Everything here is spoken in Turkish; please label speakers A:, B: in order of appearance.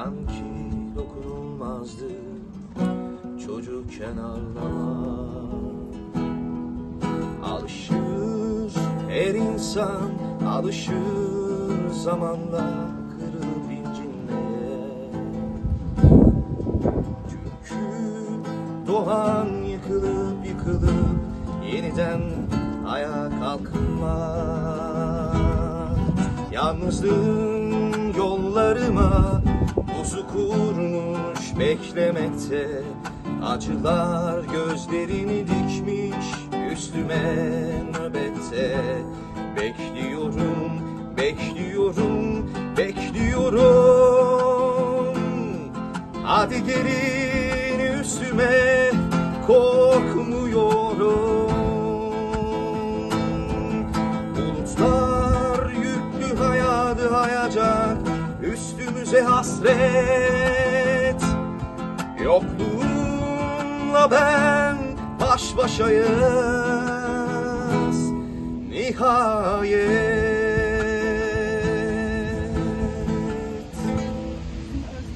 A: sanki dokunulmazdı çocukken ağlamak. Alışır her insan, alışır zamanla kırılıp incinmeye. Çünkü doğan yıkılıp yıkılıp yeniden ayağa kalkınmaz. Yalnızlığın yollarıma pusu kurmuş beklemekte. Acılar gözlerini dikmiş üstüme nöbette. Bekliyorum, bekliyorum, bekliyorum. Hadi gelin üstüme, korkmuyorum. Bulutlar yüklü hayatı hayacak, üstümüze hasret. Yokluğunla ben baş başayız nihayet.